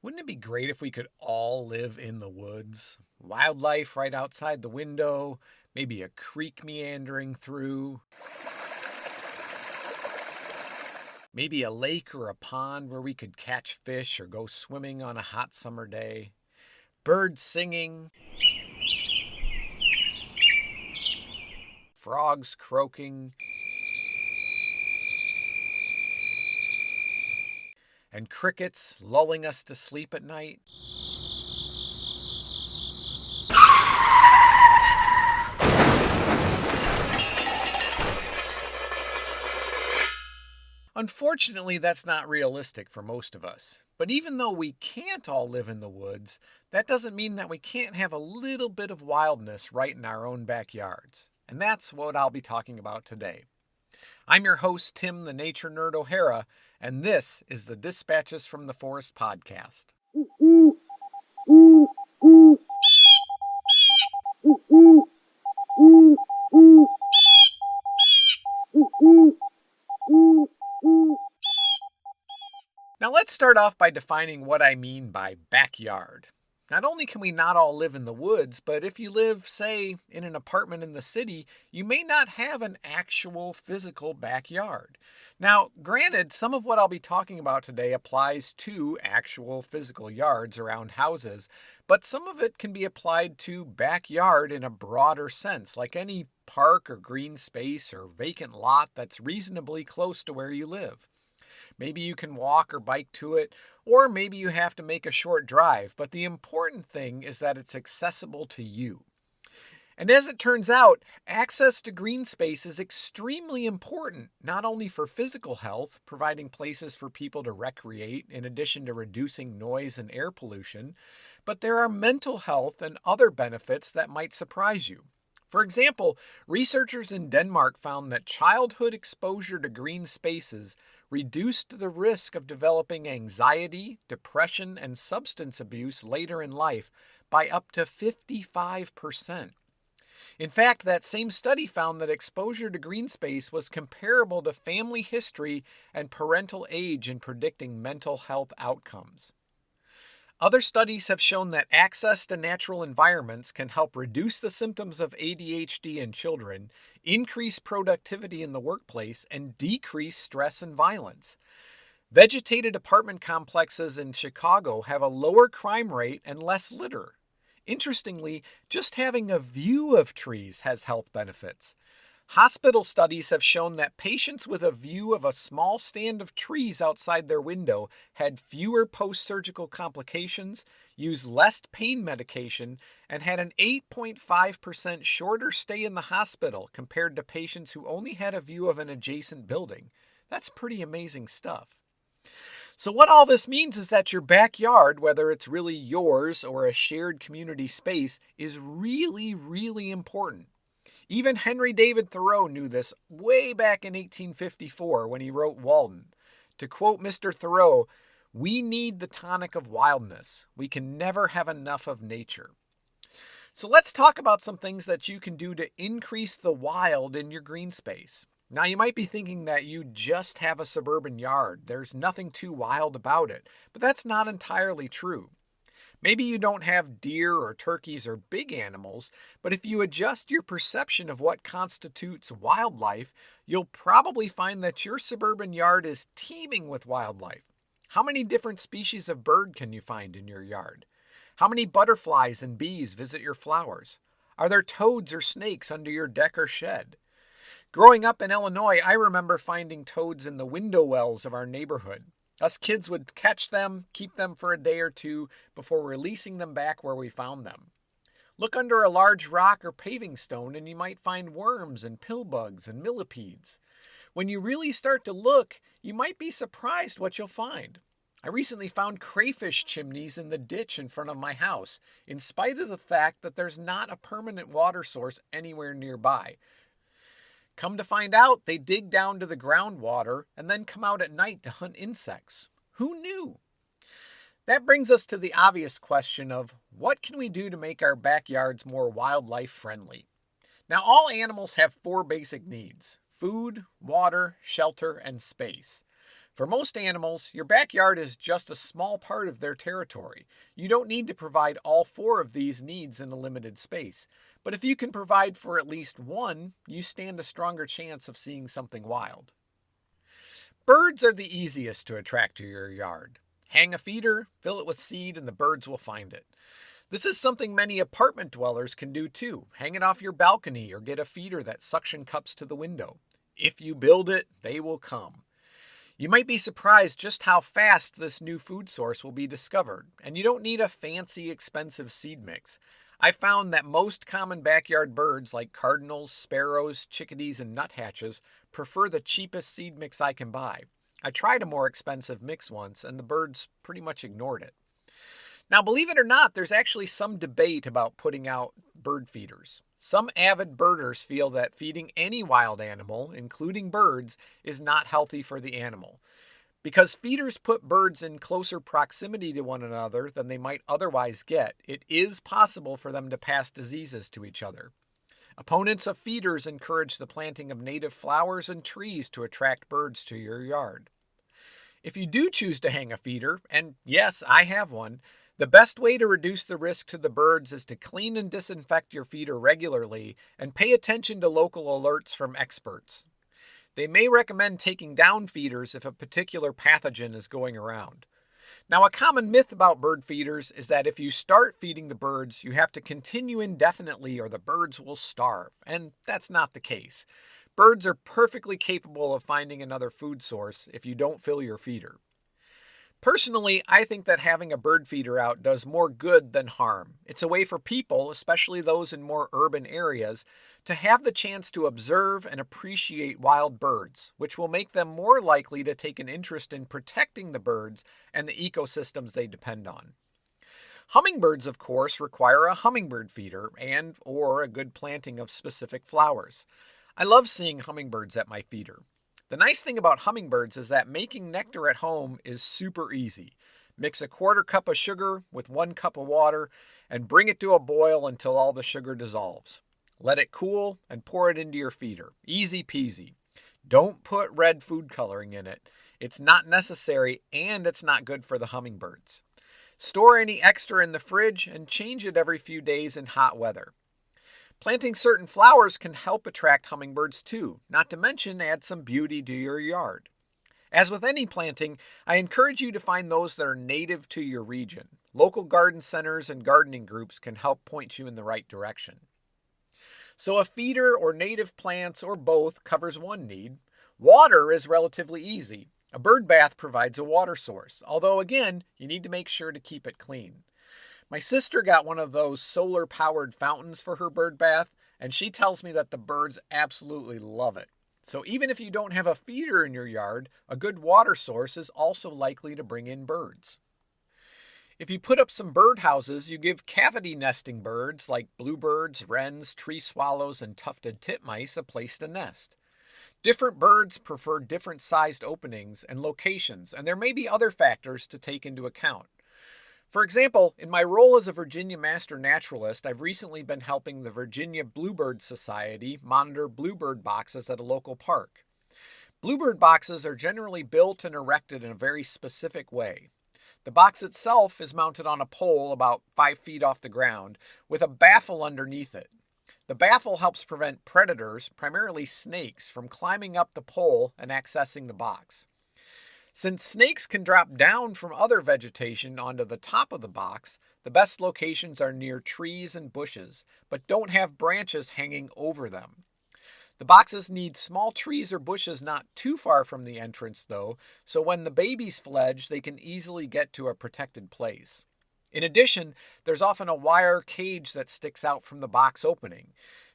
Wouldn't it be great if we could all live in the woods? Wildlife right outside the window, maybe a creek meandering through, maybe a lake or a pond where we could catch fish or go swimming on a hot summer day, birds singing, frogs croaking, and crickets lulling us to sleep at night. Unfortunately, that's not realistic for most of us. But even though we can't all live in the woods, that doesn't mean that we can't have a little bit of wildness right in our own backyards. And that's what I'll be talking about today. I'm your host, Tim the Nature Nerd O'Hara, and this is the Dispatches from the Forest podcast. Now let's start off by defining what I mean by backyard. Not only can we not all live in the woods, but if you live, say, in an apartment in the city, you may not have an actual physical backyard. Now, granted, some of what I'll be talking about today applies to actual physical yards around houses, but some of it can be applied to backyard in a broader sense, like any park or green space or vacant lot that's reasonably close to where you live. Maybe you can walk or bike to it, or maybe you have to make a short drive, but the important thing is that it's accessible to you. And as it turns out, access to green space is extremely important, not only for physical health, providing places for people to recreate in addition to reducing noise and air pollution, but there are mental health and other benefits that might surprise you. For example, researchers in Denmark found that childhood exposure to green spaces reduced the risk of developing anxiety, depression, and substance abuse later in life by up to 55%. In fact, that same study found that exposure to green space was comparable to family history and parental age in predicting mental health outcomes. Other studies have shown that access to natural environments can help reduce the symptoms of ADHD in children, increase productivity in the workplace, and decrease stress and violence. Vegetated apartment complexes in Chicago have a lower crime rate and less litter. Interestingly, just having a view of trees has health benefits. Hospital studies have shown that patients with a view of a small stand of trees outside their window had fewer post-surgical complications, used less pain medication, and had an 8.5% shorter stay in the hospital compared to patients who only had a view of an adjacent building. That's pretty amazing stuff. So what all this means is that your backyard, whether it's really yours or a shared community space, is really, really important. Even Henry David Thoreau knew this way back in 1854 when he wrote Walden. To quote Mr. Thoreau, "We need the tonic of wildness. We can never have enough of nature." So let's talk about some things that you can do to increase the wild in your green space. Now you might be thinking that you just have a suburban yard. There's nothing too wild about it, but that's not entirely true. Maybe you don't have deer or turkeys or big animals, but if you adjust your perception of what constitutes wildlife, you'll probably find that your suburban yard is teeming with wildlife. How many different species of bird can you find in your yard? How many butterflies and bees visit your flowers? Are there toads or snakes under your deck or shed? Growing up in Illinois, I remember finding toads in the window wells of our neighborhood. Us kids would catch them, keep them for a day or two before releasing them back where we found them. Look under a large rock or paving stone and you might find worms and pillbugs and millipedes. When you really start to look, you might be surprised what you'll find. I recently found crayfish chimneys in the ditch in front of my house, in spite of the fact that there's not a permanent water source anywhere nearby. Come to find out, they dig down to the groundwater and then come out at night to hunt insects. Who knew? That brings us to the obvious question of what can we do to make our backyards more wildlife friendly? Now, all animals have four basic needs: food, water, shelter, and space. For most animals, your backyard is just a small part of their territory. You don't need to provide all four of these needs in a limited space. But if you can provide for at least one, you stand a stronger chance of seeing something wild. Birds are the easiest to attract to your yard. Hang a feeder, fill it with seed, and the birds will find it. This is something many apartment dwellers can do too. Hang it off your balcony or get a feeder that suction cups to the window. If you build it, they will come. You might be surprised just how fast this new food source will be discovered, and you don't need a fancy, expensive seed mix. I found that most common backyard birds like cardinals, sparrows, chickadees, and nuthatches prefer the cheapest seed mix I can buy. I tried a more expensive mix once, and the birds pretty much ignored it. Now, believe it or not, there's actually some debate about putting out bird feeders. Some avid birders feel that feeding any wild animal, including birds, is not healthy for the animal. Because feeders put birds in closer proximity to one another than they might otherwise get, it is possible for them to pass diseases to each other. Opponents of feeders encourage the planting of native flowers and trees to attract birds to your yard. If you do choose to hang a feeder, and yes, I have one, the best way to reduce the risk to the birds is to clean and disinfect your feeder regularly and pay attention to local alerts from experts. They may recommend taking down feeders if a particular pathogen is going around. Now, a common myth about bird feeders is that if you start feeding the birds, you have to continue indefinitely or the birds will starve, and that's not the case. Birds are perfectly capable of finding another food source if you don't fill your feeder. Personally, I think that having a bird feeder out does more good than harm. It's a way for people, especially those in more urban areas, to have the chance to observe and appreciate wild birds, which will make them more likely to take an interest in protecting the birds and the ecosystems they depend on. Hummingbirds, of course, require a hummingbird feeder and or a good planting of specific flowers. I love seeing hummingbirds at my feeder. The nice thing about hummingbirds is that making nectar at home is super easy. Mix a quarter cup of sugar with 1 cup of water and bring it to a boil until all the sugar dissolves. Let it cool and pour it into your feeder. Easy peasy. Don't put red food coloring in it. It's not necessary and it's not good for the hummingbirds. Store any extra in the fridge and change it every few days in hot weather. Planting certain flowers can help attract hummingbirds too, not to mention add some beauty to your yard. As with any planting, I encourage you to find those that are native to your region. Local garden centers and gardening groups can help point you in the right direction. So a feeder or native plants or both covers one need. Water is relatively easy. A bird bath provides a water source, although again, you need to make sure to keep it clean. My sister got one of those solar-powered fountains for her bird bath, and she tells me that the birds absolutely love it. So even if you don't have a feeder in your yard, a good water source is also likely to bring in birds. If you put up some bird houses, you give cavity nesting birds like bluebirds, wrens, tree swallows, and tufted titmice a place to nest. Different birds prefer different sized openings and locations, and there may be other factors to take into account. For example, in my role as a Virginia Master Naturalist, I've recently been helping the Virginia Bluebird Society monitor bluebird boxes at a local park. Bluebird boxes are generally built and erected in a very specific way. The box itself is mounted on a pole about 5 feet off the ground with a baffle underneath it. The baffle helps prevent predators, primarily snakes, from climbing up the pole and accessing the box. Since snakes can drop down from other vegetation onto the top of the box, the best locations are near trees and bushes, but don't have branches hanging over them. The boxes need small trees or bushes not too far from the entrance though, so when the babies fledge, they can easily get to a protected place. In addition, there's often a wire cage that sticks out from the box opening.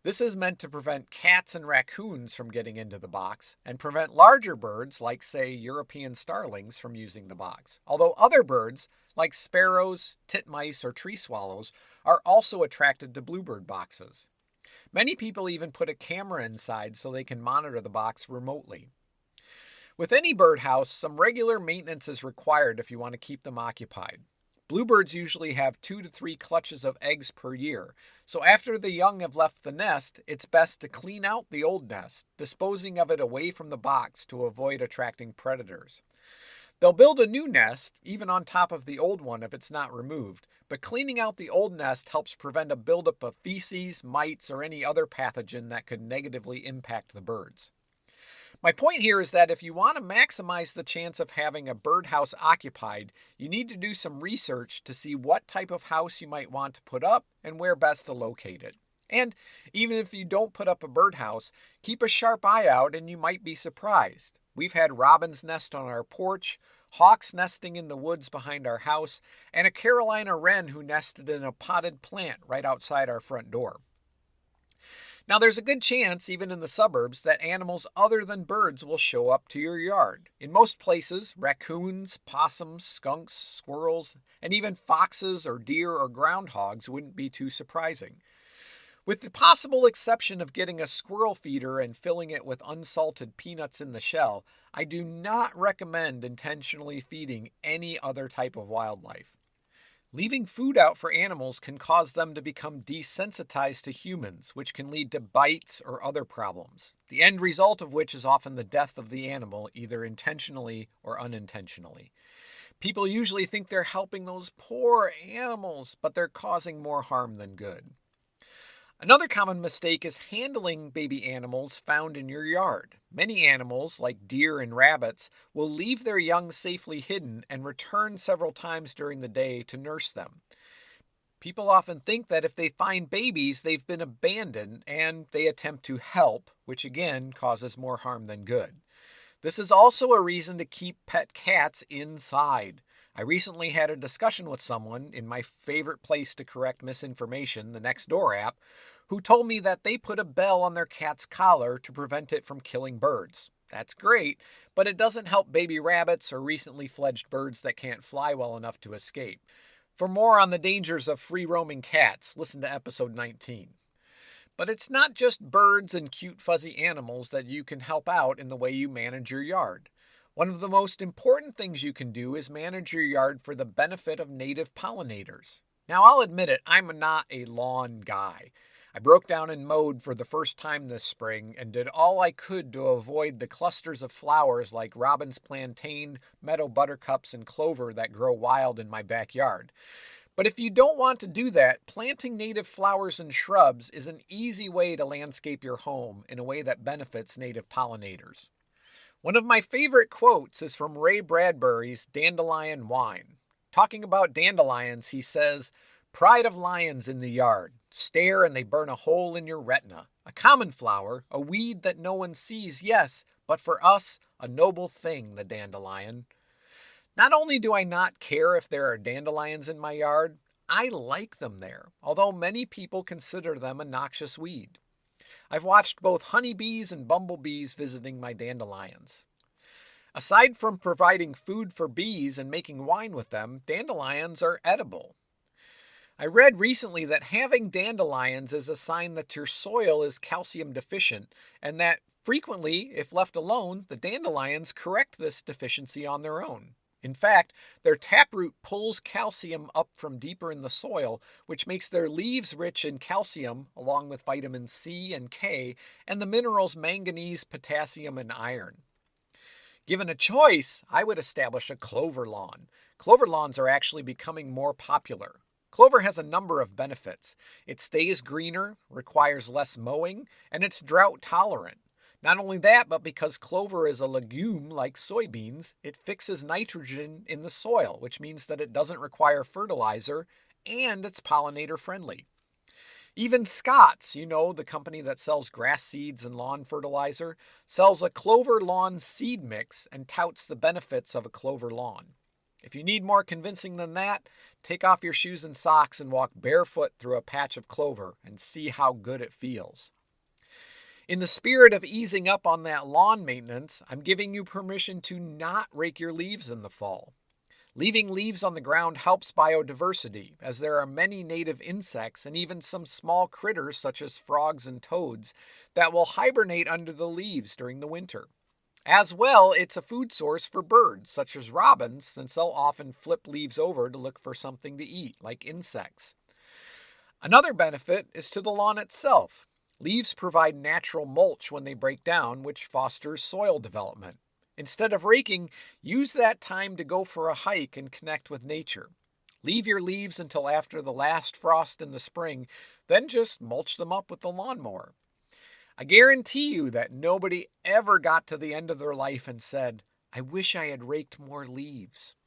This is meant to prevent cats and raccoons from getting into the box and prevent larger birds, like say European starlings, from using the box. Although other birds, like sparrows, titmice, or tree swallows, are also attracted to bluebird boxes. Many people even put a camera inside so they can monitor the box remotely. With any birdhouse, some regular maintenance is required if you want to keep them occupied. Bluebirds usually have 2 to 3 clutches of eggs per year, so after the young have left the nest, it's best to clean out the old nest, disposing of it away from the box to avoid attracting predators. They'll build a new nest, even on top of the old one if it's not removed, but cleaning out the old nest helps prevent a buildup of feces, mites, or any other pathogen that could negatively impact the birds. My point here is that if you want to maximize the chance of having a birdhouse occupied, you need to do some research to see what type of house you might want to put up and where best to locate it. And even if you don't put up a birdhouse, keep a sharp eye out and you might be surprised. We've had robins nest on our porch, hawks nesting in the woods behind our house, and a Carolina wren who nested in a potted plant right outside our front door. Now, there's a good chance, even in the suburbs, that animals other than birds will show up to your yard. In most places, raccoons, possums, skunks, squirrels, and even foxes or deer or groundhogs wouldn't be too surprising. With the possible exception of getting a squirrel feeder and filling it with unsalted peanuts in the shell, I do not recommend intentionally feeding any other type of wildlife. Leaving food out for animals can cause them to become desensitized to humans, which can lead to bites or other problems, the end result of which is often the death of the animal, either intentionally or unintentionally. People usually think they're helping those poor animals, but they're causing more harm than good. Another common mistake is handling baby animals found in your yard. Many animals, like deer and rabbits, will leave their young safely hidden and return several times during the day to nurse them. People often think that if they find babies, they've been abandoned and they attempt to help, which again causes more harm than good. This is also a reason to keep pet cats inside. I recently had a discussion with someone in my favorite place to correct misinformation, the Nextdoor app, who told me that they put a bell on their cat's collar to prevent it from killing birds. That's great, but it doesn't help baby rabbits or recently fledged birds that can't fly well enough to escape. For more on the dangers of free-roaming cats, listen to episode 19. But it's not just birds and cute fuzzy animals that you can help out in the way you manage your yard. One of the most important things you can do is manage your yard for the benefit of native pollinators. Now, I'll admit it, I'm not a lawn guy. I broke down and mowed for the first time this spring and did all I could to avoid the clusters of flowers like robin's plantain, meadow buttercups, and clover that grow wild in my backyard. But if you don't want to do that, planting native flowers and shrubs is an easy way to landscape your home in a way that benefits native pollinators. One of my favorite quotes is from Ray Bradbury's Dandelion Wine. Talking about dandelions, he says, "Pride of lions in the yard. Stare and they burn a hole in your retina. A common flower, a weed that no one sees, yes, but for us, a noble thing, the dandelion." Not only do I not care if there are dandelions in my yard, I like them there, although many people consider them a noxious weed. I've watched both honeybees and bumblebees visiting my dandelions. Aside from providing food for bees and making wine with them, dandelions are edible. I read recently that having dandelions is a sign that your soil is calcium deficient, and that frequently, if left alone, the dandelions correct this deficiency on their own. In fact, their taproot pulls calcium up from deeper in the soil, which makes their leaves rich in calcium, along with vitamins C and K, and the minerals manganese, potassium, and iron. Given a choice, I would establish a clover lawn. Clover lawns are actually becoming more popular. Clover has a number of benefits. It stays greener, requires less mowing, and it's drought tolerant. Not only that, but because clover is a legume like soybeans, it fixes nitrogen in the soil, which means that it doesn't require fertilizer and it's pollinator friendly. Even Scott's, the company that sells grass seeds and lawn fertilizer, sells a clover lawn seed mix and touts the benefits of a clover lawn. If you need more convincing than that, take off your shoes and socks and walk barefoot through a patch of clover and see how good it feels. In the spirit of easing up on that lawn maintenance, I'm giving you permission to not rake your leaves in the fall. Leaving leaves on the ground helps biodiversity, as there are many native insects and even some small critters such as frogs and toads that will hibernate under the leaves during the winter. As well, it's a food source for birds, such as robins, since they'll often flip leaves over to look for something to eat, like insects. Another benefit is to the lawn itself. Leaves provide natural mulch when they break down, which fosters soil development. Instead of raking, use that time to go for a hike and connect with nature. Leave your leaves until after the last frost in the spring, then just mulch them up with the lawnmower. I guarantee you that nobody ever got to the end of their life and said, I wish I had raked more leaves.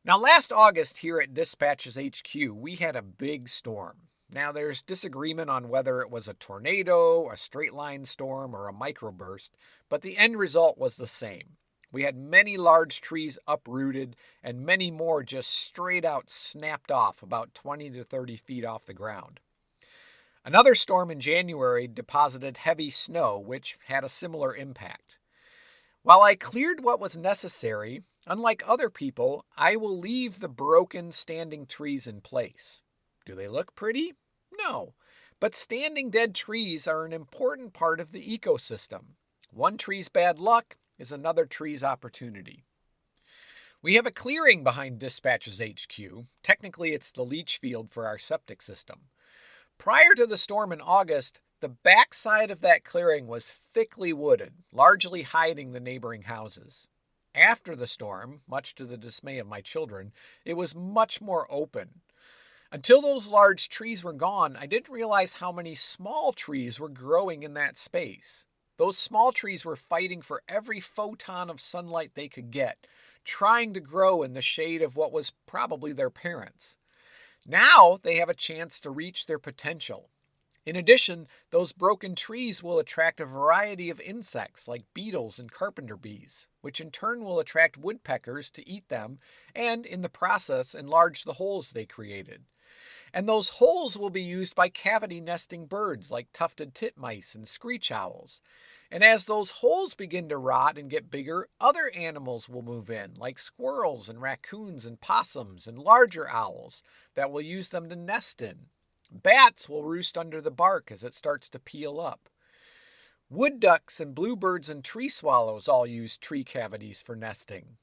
Now, last August here at Dispatches HQ, we had a big storm. Now, there's disagreement on whether it was a tornado, a straight line storm, or a microburst, but the end result was the same. We had many large trees uprooted and many more just straight out snapped off about 20 to 30 feet off the ground. Another storm in January deposited heavy snow, which had a similar impact. While I cleared what was necessary, unlike other people, I will leave the broken standing trees in place. Do they look pretty? No. But standing dead trees are an important part of the ecosystem. One tree's bad luck is another tree's opportunity. We have a clearing behind Dispatches HQ. Technically, it's the leach field for our septic system. Prior to the storm in August, the backside of that clearing was thickly wooded, largely hiding the neighboring houses. After the storm, much to the dismay of my children, it was much more open. Until those large trees were gone, I didn't realize how many small trees were growing in that space. Those small trees were fighting for every photon of sunlight they could get, trying to grow in the shade of what was probably their parents. Now they have a chance to reach their potential. In addition, those broken trees will attract a variety of insects like beetles and carpenter bees, which in turn will attract woodpeckers to eat them and, in the process, enlarge the holes they created. And those holes will be used by cavity nesting birds like tufted titmice and screech owls. And as those holes begin to rot and get bigger, other animals will move in, like squirrels and raccoons and possums and larger owls that will use them to nest in. Bats will roost under the bark as it starts to peel up. Wood ducks and bluebirds and tree swallows all use tree cavities for nesting.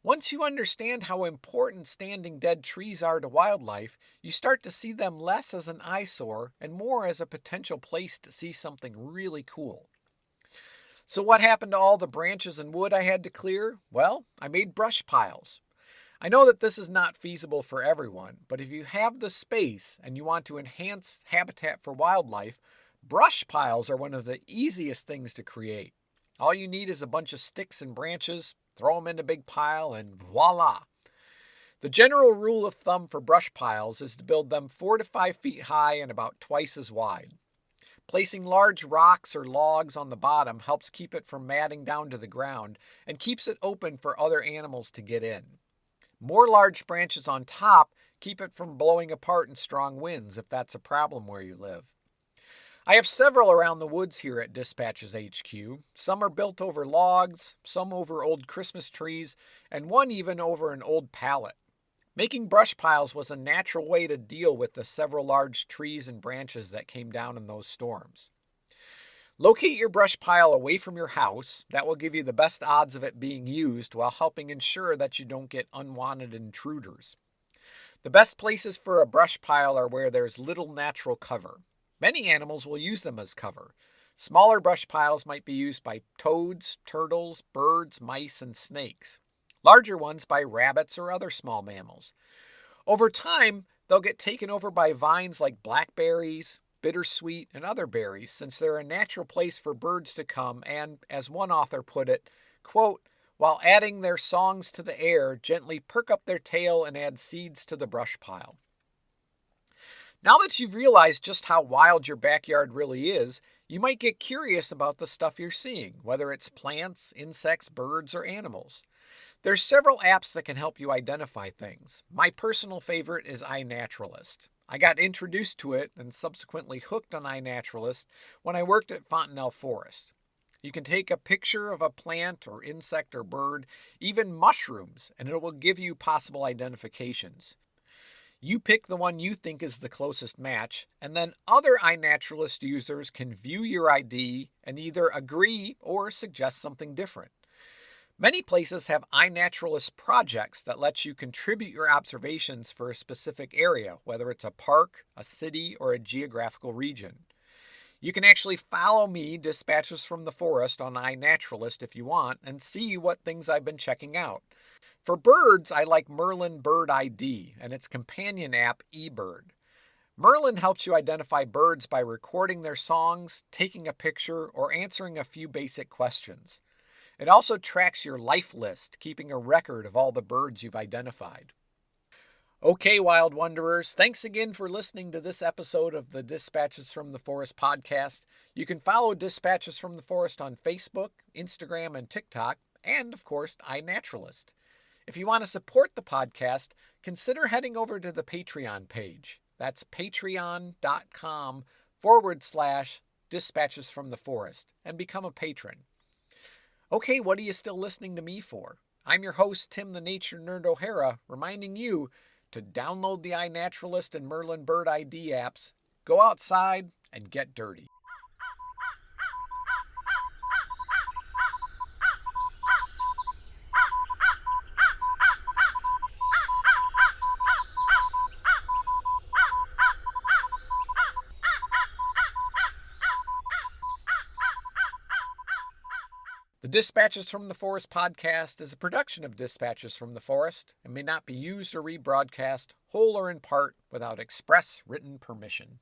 Once you understand how important standing dead trees are to wildlife, you start to see them less as an eyesore and more as a potential place to see something really cool. So what happened to all the branches and wood I had to clear? Well, I made brush piles. I know that this is not feasible for everyone, but if you have the space and you want to enhance habitat for wildlife, brush piles are one of the easiest things to create. All you need is a bunch of sticks and branches, throw them in a big pile, and voila! The general rule of thumb for brush piles is to build them 4 to 5 feet high and about twice as wide. Placing large rocks or logs on the bottom helps keep it from matting down to the ground and keeps it open for other animals to get in. More large branches on top keep it from blowing apart in strong winds if that's a problem where you live. I have several around the woods here at Dispatches HQ. Some are built over logs, some over old Christmas trees, and one even over an old pallet. Making brush piles was a natural way to deal with the several large trees and branches that came down in those storms. Locate your brush pile away from your house. That will give you the best odds of it being used while helping ensure that you don't get unwanted intruders. The best places for a brush pile are where there's little natural cover. Many animals will use them as cover. Smaller brush piles might be used by toads, turtles, birds, mice, and snakes. Larger ones by rabbits or other small mammals. Over time, they'll get taken over by vines like blackberries, bittersweet, and other berries, since they're a natural place for birds to come and, as one author put it, quote, while adding their songs to the air, gently perk up their tail and add seeds to the brush pile. Now that you've realized just how wild your backyard really is, you might get curious about the stuff you're seeing, whether it's plants, insects, birds, or animals. There's several apps that can help you identify things. My personal favorite is iNaturalist. I got introduced to it and subsequently hooked on iNaturalist when I worked at Fontenelle Forest. You can take a picture of a plant or insect or bird, even mushrooms, and it will give you possible identifications. You pick the one you think is the closest match, and then other iNaturalist users can view your ID and either agree or suggest something different. Many places have iNaturalist projects that let you contribute your observations for a specific area, whether it's a park, a city, or a geographical region. You can actually follow me, Dispatches from the Forest, on iNaturalist if you want, and see what things I've been checking out. For birds, I like Merlin Bird ID and its companion app, eBird. Merlin helps you identify birds by recording their songs, taking a picture, or answering a few basic questions. It also tracks your life list, keeping a record of all the birds you've identified. Okay, Wild Wanderers, thanks again for listening to this episode of the Dispatches from the Forest podcast. You can follow Dispatches from the Forest on Facebook, Instagram, and TikTok, and of course, iNaturalist. If you want to support the podcast, consider heading over to the Patreon page. That's patreon.com/Dispatches from the Forest and become a patron. Okay, what are you still listening to me for? I'm your host, Tim the Nature Nerd O'Hara, reminding you to download the iNaturalist and Merlin Bird ID apps, go outside, and get dirty. The Dispatches from the Forest podcast is a production of Dispatches from the Forest and may not be used or rebroadcast, whole or in part, without express written permission.